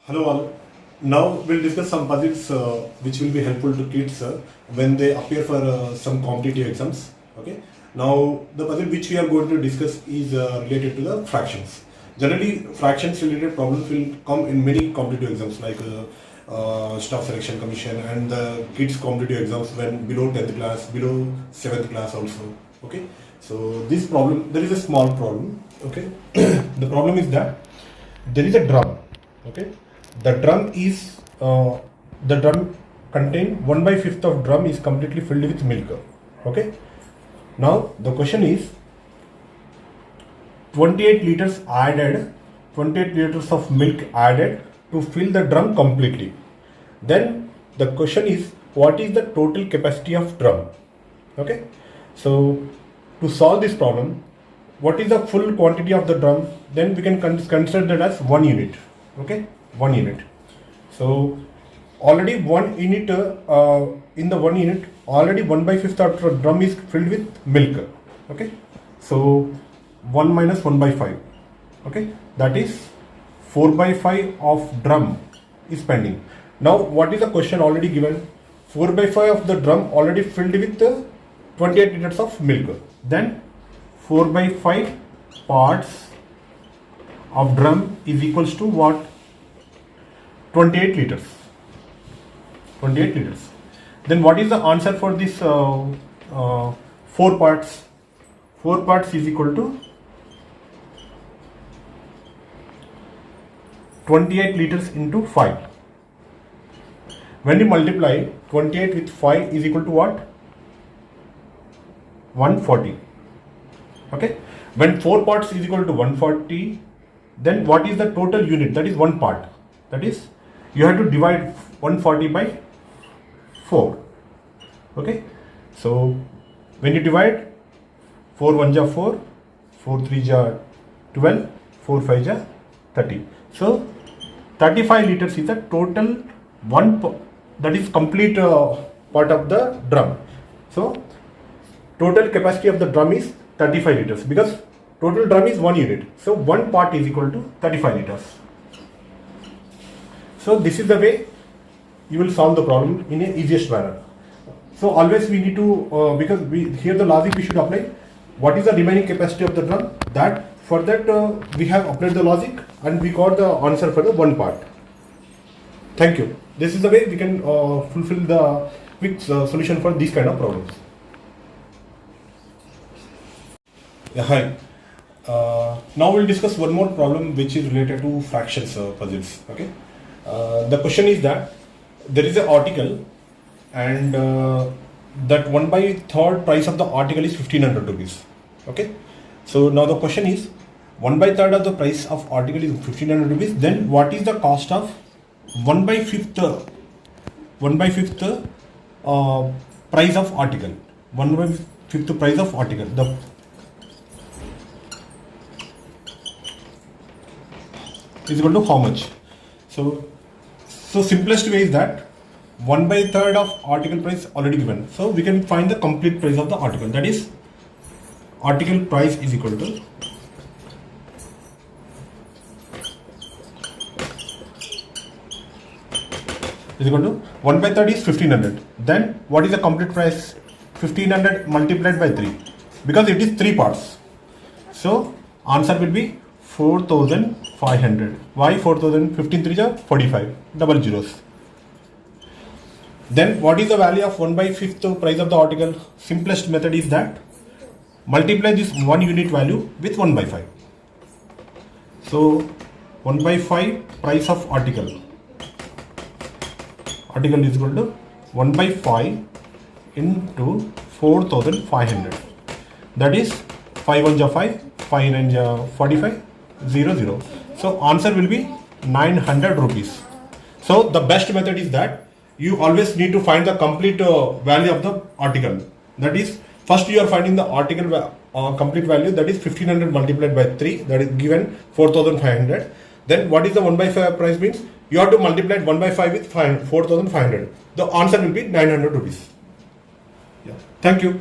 Hello all. Now we'll discuss some puzzles which will be helpful to kids when they appear for some competitive exams. Okay. Now the puzzle which we are going to discuss is related to the fractions. Generally, fractions related problems will come in many competitive exams like Staff Selection Commission and the kids competitive exams when below 10th class, below 7th class also. Okay. So this problem, there is a small problem. Okay. The problem is that there is a drum. Okay. The drum is the drum contain 1/5 of drum is completely filled with milk. Okay. Now the question is 28 liters added, 28 liters of milk added to fill the drum completely. Then the question is what is the total capacity of drum? Okay. So to solve this problem, what is the full quantity of the drum? Then we can consider that as 1 unit. Okay. 1 unit. So already 1 unit in the 1 unit already 1/5 of the drum is filled with milk. Okay. So 1 minus 1/5. Okay. That is 4/5 of drum is pending. Now what is the question already given? 4/5 of the drum already filled with 28 liters of milk. Then 4/5 parts of drum is equals to what? 28 liters. 28 liters. Then what is the answer for this 4 parts? 4 parts is equal to 28 liters into 5. When you multiply 28 with 5 is equal to what? 140. Okay. When 4 parts is equal to 140, then what is the total unit? That is 1 part. That is, you have to divide 140 by 4. Okay. So when you divide 4 1 ja 4, 4 3 ja 12, 4 5 ja 30. So 35 liters is the total that is complete part of the drum. So total capacity of the drum is 35 liters because total drum is 1 unit. So 1 part is equal to 35 liters. So this is the way you will solve the problem in a easiest manner. So always we need to because here the logic we should apply. What is the remaining capacity of the drum? That for that we have applied the logic and we got the answer for the 1 part. Thank you. This is the way we can fulfill the quick solution for these kind of problems. Yeah, hi. Now we'll discuss one more problem which is related to fractions puzzles. Okay. The question is that there is an article and that 1/3 price of the article is 1500 rupees. Okay. So now the question is 1/3 of the price of article is 1500 rupees. Then what is the cost of 1/5 price of article? 1/5 price of article. The is equal to how much? So simplest way is that 1/3 of article price already given. So we can find the complete price of the article. That is article price is equal to is equal to 1/3 is 1500. Then what is the complete price? 1500 multiplied by 3 because it is 3 parts. So answer will be 4500. Why 4000? 15 3 ja 45. Double zeros. Then what is the value of 1/5 price of the article? Simplest method is that multiply this 1 unit value with 1/5. So 1/5 price of article. Article is equal to 1/5 into 4500. That is 5 1 ja 5, 5 9 ja 45. 0 0. So answer will be 900 rupees. So the best method is that you always need to find the complete value of the article. That is, first you are finding the article complete value, that is 1500 multiplied by 3, that is given 4500. Then what is the 1/5 price means? You have to multiply 1/5 with 4500. The answer will be 900 rupees. Yeah. Thank you.